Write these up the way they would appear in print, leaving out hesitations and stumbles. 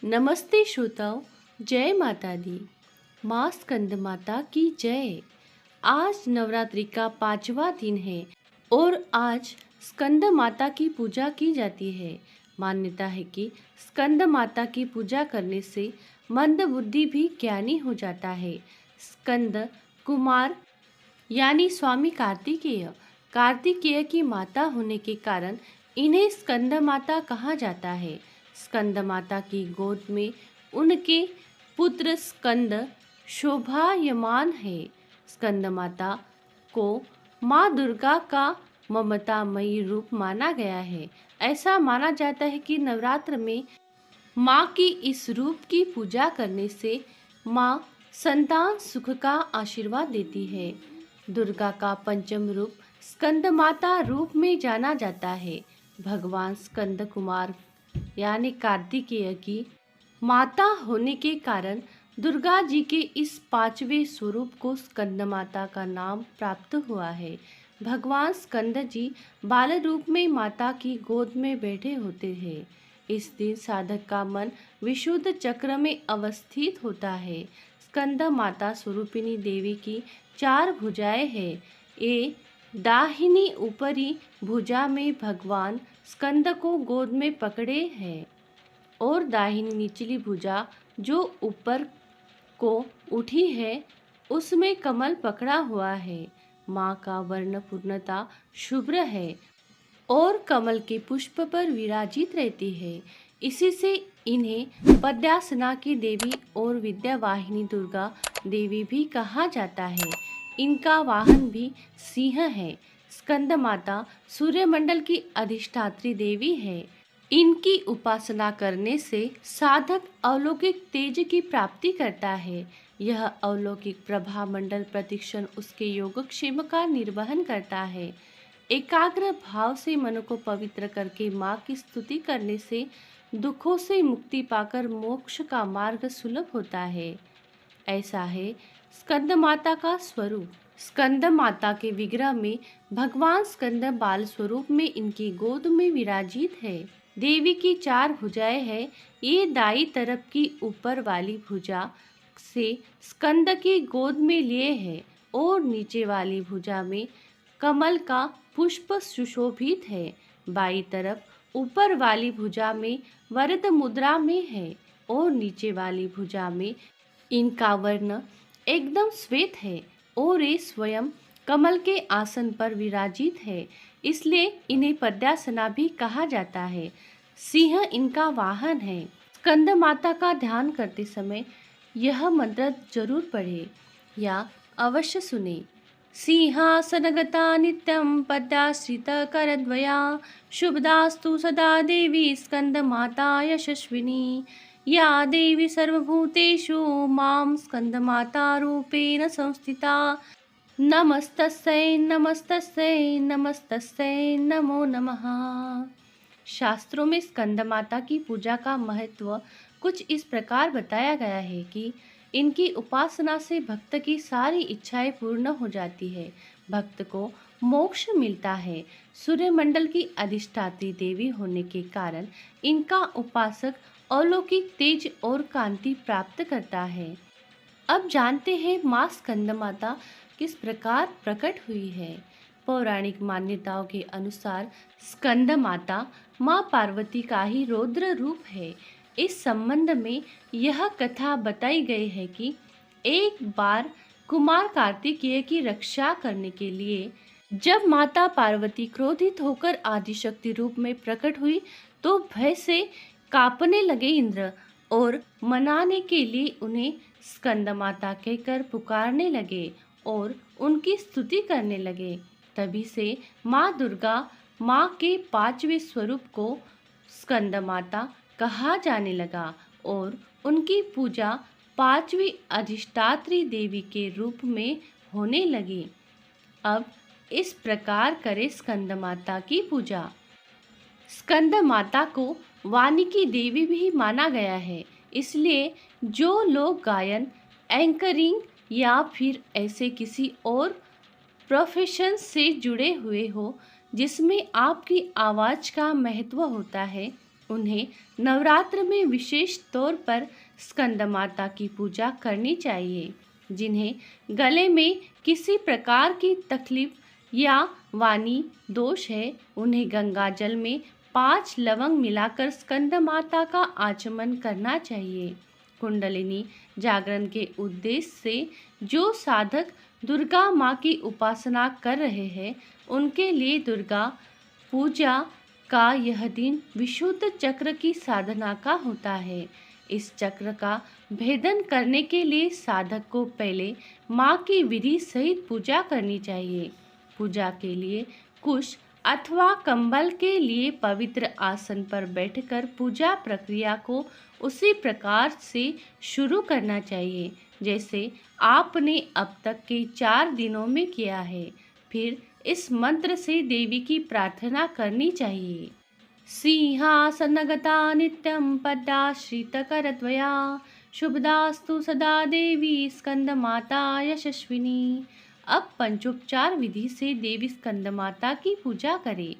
नमस्ते श्रोताओं, जय माता दी। माँ स्कंद माता की जय। आज नवरात्रि का 5वां दिन है और आज स्कंद माता की पूजा की जाती है। मान्यता है कि स्कंद माता की पूजा करने से मंद बुद्धि भी ज्ञानी हो जाता है। स्कंद कुमार यानी स्वामी कार्तिकेय की माता होने के कारण इन्हें स्कंद माता कहा जाता है। स्कंद माता की गोद में उनके पुत्र स्कंद शोभायमान है। स्कंद माता को माँ दुर्गा का ममतामयी रूप माना गया है। ऐसा माना जाता है कि नवरात्र में माँ की इस रूप की पूजा करने से माँ संतान सुख का आशीर्वाद देती है। दुर्गा का पंचम रूप स्कंद माता रूप में जाना जाता है। भगवान स्कंद कुमार यानी कार्तिकेय की माता होने के कारण दुर्गा जी के इस 5वें स्वरूप को स्कंद माता का नाम प्राप्त हुआ है। भगवान स्कंद जी बाल रूप में माता की गोद में बैठे होते हैं। इस दिन साधक का मन विशुद्ध चक्र में अवस्थित होता है। स्कंद माता स्वरूपिणी देवी की 4 भुजाएं हैं। ये दाहिनी ऊपरी भुजा में भगवान स्कंद को गोद में पकड़े हैं और दाहिनी निचली भुजा जो ऊपर को उठी है उसमें कमल पकड़ा हुआ है। माँ का वर्ण पूर्णता शुभ्र है और कमल के पुष्प पर विराजित रहती है। इसी से इन्हें पद्यासना की देवी और विद्यावाहिनी दुर्गा देवी भी कहा जाता है। इनका वाहन भी सिंह है। स्कंद माता सूर्यमंडल की अधिष्ठात्री देवी है। इनकी उपासना करने से साधक अलौकिक तेज की प्राप्ति करता है। यह अलौकिक प्रभा मंडल प्रतिक्षण उसके योगक्षेम का निर्वहन करता है। एकाग्र भाव से मन को पवित्र करके माँ की स्तुति करने से दुखों से मुक्ति पाकर मोक्ष का मार्ग सुलभ होता है। ऐसा है स्कंद माता का स्वरूप। स्कंद माता के विग्रह में भगवान स्कंद बाल स्वरूप में इनकी गोद में विराजित है। देवी की 4 भुजाएं हैं। ये दाई तरफ की ऊपर वाली भुजा से स्कंद की गोद में लिए है और नीचे वाली भुजा में कमल का पुष्प सुशोभित है। बाई तरफ ऊपर वाली भुजा में वरद मुद्रा में है और नीचे वाली भुजा में इनका वर्ण एकदम श्वेत है और ये स्वयं कमल के आसन पर विराजित है, इसलिए इन्हें पद्यासना भी कहा जाता है। सिंह इनका वाहन है। स्कंद माता का ध्यान करते समय यह मंत्र जरूर पढ़े या अवश्य सुने। सिंहासनगता नित्यं पद्याश्रिता करद्वया शुभदास्तु सदा देवी स्कंद माता यशस्विनी। या देवी सर्वभूतेषु मां स्कंद माता रूपेण संस्थिता। नमस्तस्यै नमस्तस्यै नमस्तस्यै नमो नमः। शास्त्रों में स्कंद माता की पूजा का महत्व कुछ इस प्रकार बताया गया है कि इनकी उपासना से भक्त की सारी इच्छाएं पूर्ण हो जाती है। भक्त को मोक्ष मिलता है। सूर्यमंडल की अधिष्ठात्री देवी होने के कारण इनका उपासक अलौकिक तेज और कांति प्राप्त करता है। अब जानते हैं माँ स्कंद माता किस प्रकार प्रकट हुई है। पौराणिक मान्यताओं के अनुसार स्कंद माता माँ पार्वती का ही रौद्र रूप है। इस संबंध में यह कथा बताई गई है कि एक बार कुमार कार्तिकेय की रक्षा करने के लिए जब माता पार्वती क्रोधित होकर आदिशक्ति रूप में प्रकट हुई तो भय से कांपने लगे इंद्र और मनाने के लिए उन्हें स्कंद माता कहकर पुकारने लगे और उनकी स्तुति करने लगे। तभी से माँ दुर्गा माँ के 5वें स्वरूप को स्कंद माता कहा जाने लगा और उनकी पूजा 5वीं अधिष्ठात्री देवी के रूप में होने लगी। अब इस प्रकार करे स्कंद माता की पूजा। स्कंद माता को वाणी की देवी भी माना गया है, इसलिए जो लोग गायन, एंकरिंग या फिर ऐसे किसी और प्रोफेशन से जुड़े हुए हो जिसमें आपकी आवाज़ का महत्व होता है, उन्हें नवरात्र में विशेष तौर पर स्कंद माता की पूजा करनी चाहिए। जिन्हें गले में किसी प्रकार की तकलीफ या वाणी दोष है, उन्हें गंगा जल में 5 लवंग मिलाकर स्कंद माता का आचमन करना चाहिए। कुंडलिनी जागरण के उद्देश्य से जो साधक दुर्गा माँ की उपासना कर रहे हैं, उनके लिए दुर्गा पूजा का यह दिन विशुद्ध चक्र की साधना का होता है। इस चक्र का भेदन करने के लिए साधक को पहले माँ की विधि सहित पूजा करनी चाहिए। पूजा के लिए कुश अथवा कंबल के लिए पवित्र आसन पर बैठकर पूजा प्रक्रिया को उसी प्रकार से शुरू करना चाहिए जैसे आपने अब तक के 4 दिनों में किया है। फिर इस मंत्र से देवी की प्रार्थना करनी चाहिए। सिंहासनगता नित्यं पद्माश्रितकरद्वया शुभदास्तु सदा देवी स्कंद माता यशस्विनी। अब पंचोपचार विधि से देवी स्कंद माता की पूजा करें।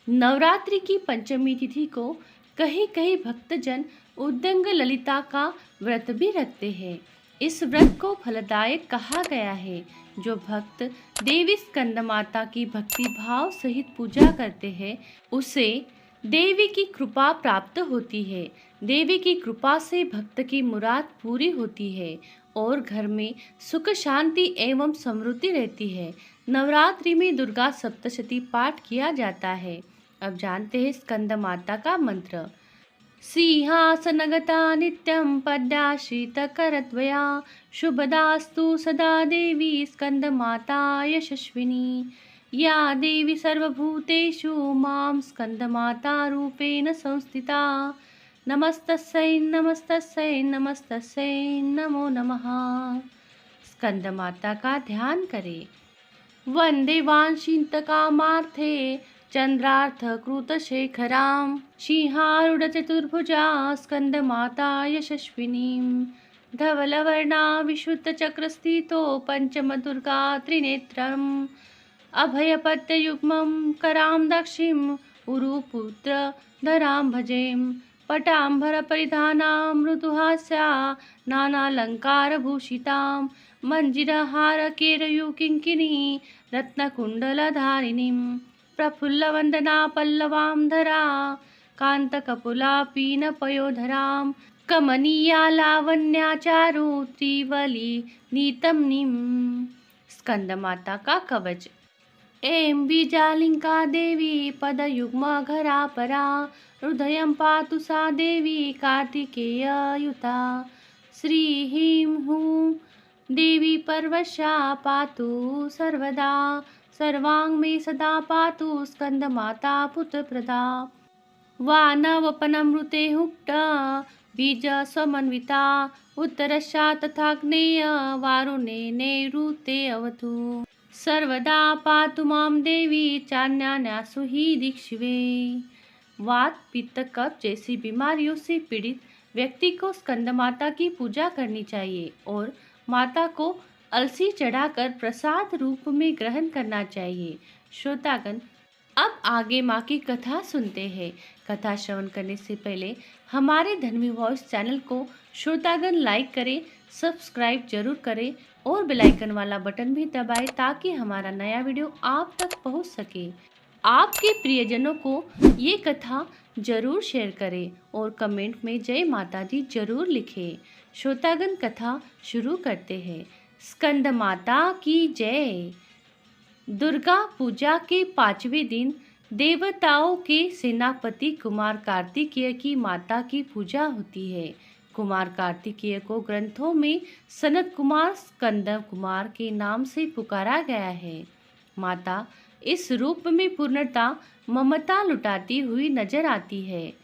नवरात्रि की पंचमी तिथि को कहीं कहीं भक्तजन उद्दंग ललिता का व्रत भी रखते हैं। इस व्रत को फलदायक कहा गया है। जो भक्त देवी स्कंद माता की भक्ति भाव सहित पूजा करते हैं, उसे देवी की कृपा प्राप्त होती है। देवी की कृपा से भक्त की मुराद पूरी होती है और घर में सुख शांति एवं समृद्धि रहती है। नवरात्रि में दुर्गा सप्तशती पाठ किया जाता है। अब जानते हैं स्कंद माता का मंत्र। सिंहासनगता नित्यं पद्माश्रितकरद्वया शुभदास्तु सदा देवी स्कंद माता यशस्विनी। या देवी सर्वभूतेषु मां स्कंद माता रूपेण संस्थिता। नमस्तस्यै नमस्तस्यै नमस्तस्यै नमो नमः। स्कंद माता का ध्यान करें। वंदे वांछितकामार्थे चंद्रार्थ कृतशेखरां सिंहारूढ़ चतुर्भुजा स्कंद माता यशस्विनीं। धवलवर्णा विशुद्ध चक्रस्थितो पंचम दुर्गा त्रिनेत्रम्। अभयपद्मयुग्मं करां दक्षिं उरुपुत्र धरां भजेम। पटांबर परिधानां मृदुहास्या नानालंकारभूषितां। मंजिरहार केरयु किंकिनी रत्नकुंडलधारिणीं। प्रफुल्लवंदना पल्लवां धरा कांतकपुला पीनपयोधरां। कमनीया लावण्या चारु त्रिवली नीतमनीं। स्कंद माता का कवच। ऐं बीजालिंका देवी पदयुग्मघरा परा। हृदयं पातु सा देवी कार्तिकेययुता। श्रीं हूं देवी परवशा पातु सर्वदा। सर्वांग में सदा पातु स्कंद माता पुत्रप्रदा। वानवपनमृते हुक्ता बीज समन्विता। उत्तरशा तथाग्नेय वारुणे नैऋते अवतु। सर्वदा पातु मां देवी चान्यान्यासु हि दिक्षिवे। वात पित्त कफ जैसी बीमारियों से पीड़ित व्यक्ति को स्कंद माता की पूजा करनी चाहिए और माता को अलसी चढ़ाकर प्रसाद रूप में ग्रहण करना चाहिए। श्रोतागण, अब आगे माँ की कथा सुनते हैं। कथा श्रवण करने से पहले हमारे धन्वी वॉइस चैनल को श्रोतागण लाइक करें, सब्सक्राइब जरूर करें और बेल आइकन वाला बटन भी दबाएं ताकि हमारा नया वीडियो आप तक पहुंच सके। आपके प्रियजनों को ये कथा जरूर शेयर करें और कमेंट में जय माता दी जरूर लिखें। श्रोतागण, कथा शुरू करते हैं। स्कंद माता की जय। दुर्गा पूजा के 5वें दिन देवताओं के सेनापति कुमार कार्तिकेय की माता की पूजा होती है। कुमार कार्तिकेय को ग्रंथों में सनत कुमार, स्कंद कुमार के नाम से पुकारा गया है। माता इस रूप में पूर्णता ममता लुटाती हुई नजर आती है।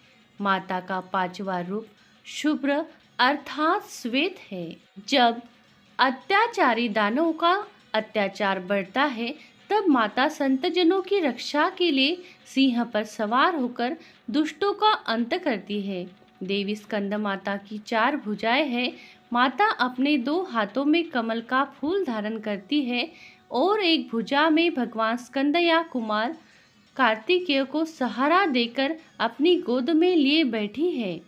माता का 5वां रूप शुभ्र अर्थात श्वेत है। जब अत्याचारी दानवों का अत्याचार बढ़ता है, तब माता संतजनों की रक्षा के लिए सिंह पर सवार होकर दुष्टों का अंत करती है। देवी स्कंद माता की 4 भुजाएं हैं। माता अपने 2 हाथों में कमल का फूल धारण करती है और एक भुजा में भगवान स्कंद या कुमार कार्तिकेय को सहारा देकर अपनी गोद में लिए बैठी है।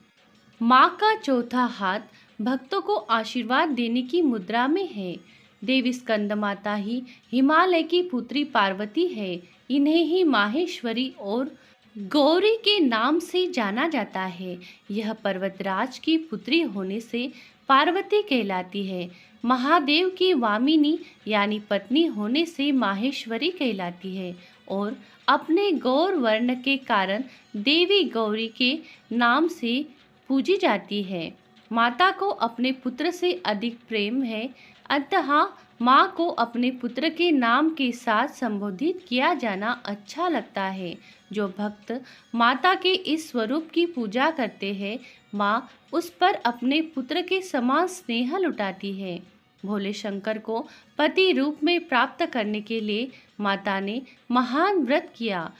माँ का चौथा हाथ भक्तों को आशीर्वाद देने की मुद्रा में है। देवी स्कंद माता ही हिमालय की पुत्री पार्वती है। इन्हें ही माहेश्वरी और गौरी के नाम से जाना जाता है। यह पर्वतराज की पुत्री होने से पार्वती कहलाती है। महादेव की वामिनी यानी पत्नी होने से माहेश्वरी कहलाती है और अपने गौर वर्ण के कारण देवी गौरी के नाम से पूजी जाती है। माता को अपने पुत्र से अधिक प्रेम है, अतः माँ को अपने पुत्र के नाम के साथ संबोधित किया जाना अच्छा लगता है। जो भक्त माता के इस स्वरूप की पूजा करते हैं, माँ उस पर अपने पुत्र के समान स्नेह लुटाती है। भोले शंकर को पति रूप में प्राप्त करने के लिए माता ने महान व्रत किया।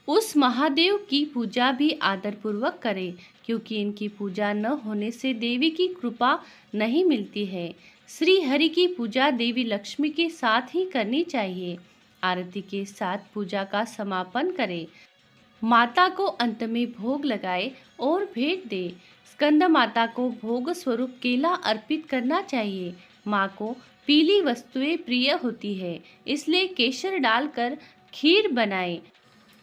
उस महादेव की पूजा भी आदरपूर्वक करें, क्योंकि इनकी पूजा न होने से देवी की कृपा नहीं मिलती है। श्री हरि की पूजा देवी लक्ष्मी के साथ ही करनी चाहिए। आरती के साथ पूजा का समापन करें। माता को अंत में भोग लगाए और भेंट दे। स्कंद माता को भोग स्वरूप केला अर्पित करना चाहिए। माँ को पीली वस्तुएं प्रिय होती है, इसलिए केसर डालकर खीर बनाएं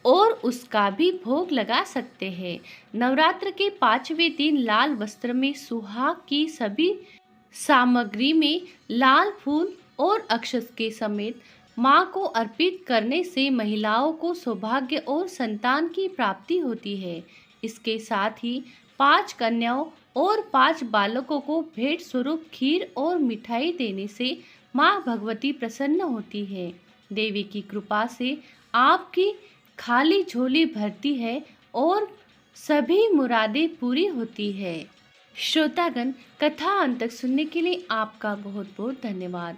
और उसका भी भोग लगा सकते हैं। नवरात्र के 5वें दिन लाल वस्त्र में सुहाग की सभी सामग्री में लाल फूल और अक्षत के समेत माँ को अर्पित करने से महिलाओं को सौभाग्य और संतान की प्राप्ति होती है। इसके साथ ही 5 कन्याओं और 5 बालकों को भेंट स्वरूप खीर और मिठाई देने से माँ भगवती प्रसन्न होती है। देवी की कृपा से आपकी खाली झोली भरती है और सभी मुरादें पूरी होती है। श्रोतागण, कथा अंत तक सुनने के लिए आपका बहुत बहुत धन्यवाद।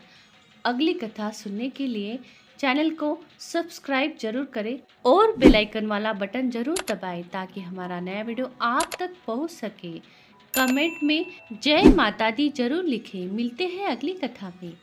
अगली कथा सुनने के लिए चैनल को सब्सक्राइब जरूर करें और बेल आइकन वाला बटन जरूर दबाएं, ताकि हमारा नया वीडियो आप तक पहुंच सके। कमेंट में जय माता दी जरूर लिखें। मिलते हैं अगली कथा में।